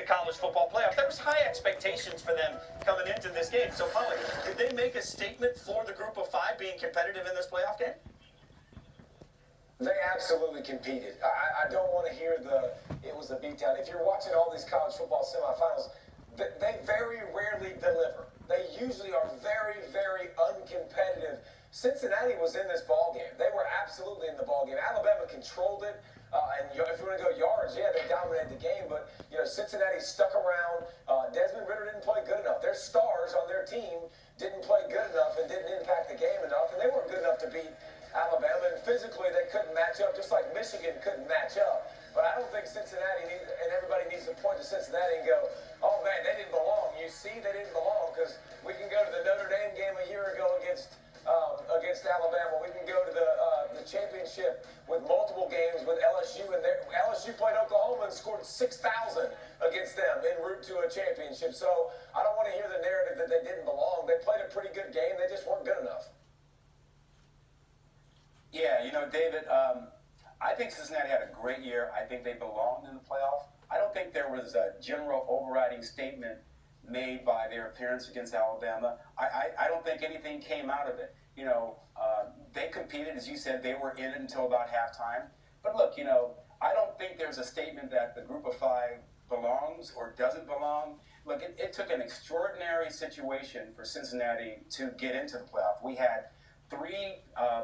college football playoff. There was high expectations for them coming into this game. So, Pollack, did they make a statement for the group of five being competitive in this playoff game? They absolutely competed. I don't want to hear it was a beatdown. If you're watching all these college football semifinals, they very rarely deliver. They usually are very, very uncompetitive. Cincinnati was in this ball game. They were absolutely in the ball game. Alabama controlled it. And if you want to go yards, yeah, they dominated the game. But, Cincinnati stuck around. Desmond Ritter didn't play good enough. Their stars on their team didn't play good enough and didn't impact the game enough. And they weren't good enough to beat Alabama. And physically, they couldn't match up, just like Michigan couldn't match up. But I don't think Cincinnati and everybody needs to point to Cincinnati and go, oh, man, they didn't belong. You see, they didn't belong, because we can go to the Notre Dame game a year ago against Alabama. We can go to the championship with multiple games with LSU, and LSU played Oklahoma and scored 6,000 against them en route to a championship. So I don't want to hear the narrative that they didn't belong. They played a pretty good game. They just weren't good enough. Yeah, David, I think Cincinnati had a great year. I think they belonged in the playoff. I don't think there was a general overriding statement made by their appearance against Alabama. I don't think anything came out of it. They competed, as you said, they were in it until about halftime. But look, I don't think there's a statement that the group of five belongs or doesn't belong. Look, it took an extraordinary situation for Cincinnati to get into the playoff. We had three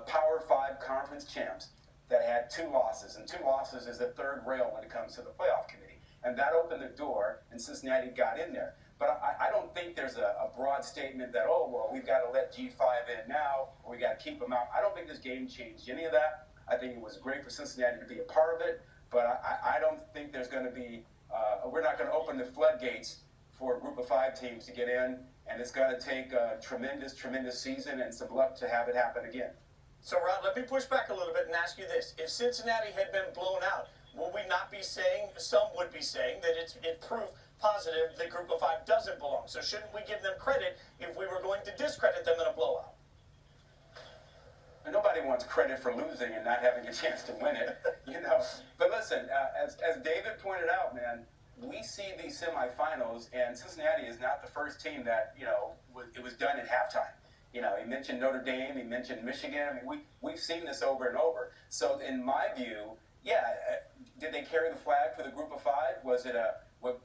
Power 5 conference champs that had 2 losses, and 2 losses is the third rail when it comes to the playoff committee. And that opened the door, and Cincinnati got in there. But I don't think there's a broad statement that, oh, well, we've got to let G5 in now, or we got to keep them out. I don't think this game changed any of that. I think it was great for Cincinnati to be a part of it, but I don't think there's going to be, we're not going to open the floodgates for a group of 5 teams to get in, and it's going to take a tremendous, tremendous season and some luck to have it happen again. So, Rod, let me push back a little bit and ask you this. If Cincinnati had been blown out, will we not be saying, some would be saying, that it proved positive the group of 5 doesn't belong? So shouldn't we give them credit if we were going to discredit them in a blowout? Nobody wants credit for losing and not having a chance to win it, But listen, as David pointed out, man, we see these semifinals, and Cincinnati is not the first team that, it was done at halftime. He mentioned Notre Dame, he mentioned Michigan. I mean, we've seen this over and over. So in my view, yeah, did they carry the flag for the group of 5? Was it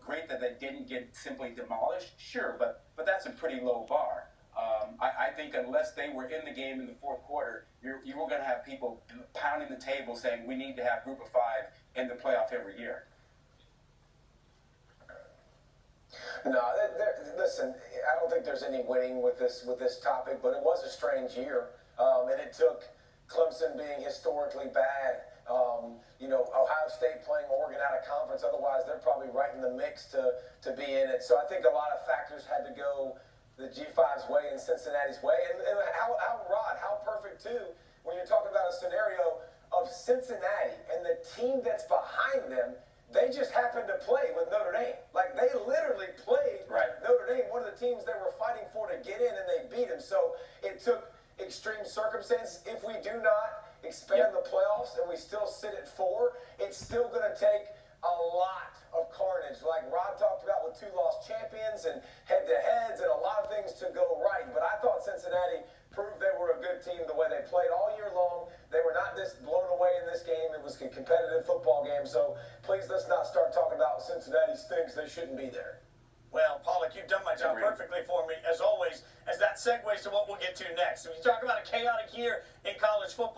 great that they didn't get simply demolished? Sure, but that's a pretty low bar. I think unless they were in the game in the fourth quarter, you were going to have people pounding the table saying we need to have group of 5 in the playoff every year. No, listen, I don't think there's any winning with this topic, but it was a strange year, and it took Clemson being historically bad, Ohio State playing Oregon out of conference. Otherwise, they're probably right in the mix to be in it. So I think a lot of factors had to go the G5's way and Cincinnati's way. And how perfect, too, when you're talking about a scenario of Cincinnati and the team that's behind them, they just happened to play with Notre Dame. Like, they literally played Notre Dame, one of the teams they were fighting for to get in, and they beat them. So it took extreme circumstances. If we do not expand the playoffs and we still sit at 4, it's still going to take a lot of carnage, like Rod talked about, with 2 lost champions and head-to-heads and a lot of things to go right. But I thought Cincinnati proved they were a good team the way they played all year long. They were not just blown away in this game. It was a competitive football game. So please, let's not start talking about Cincinnati stinks. They shouldn't be there. Well, Pollack, you've done my job perfectly for me, as always, as that segues to what we'll get to next. If you talk about a chaotic year in college football,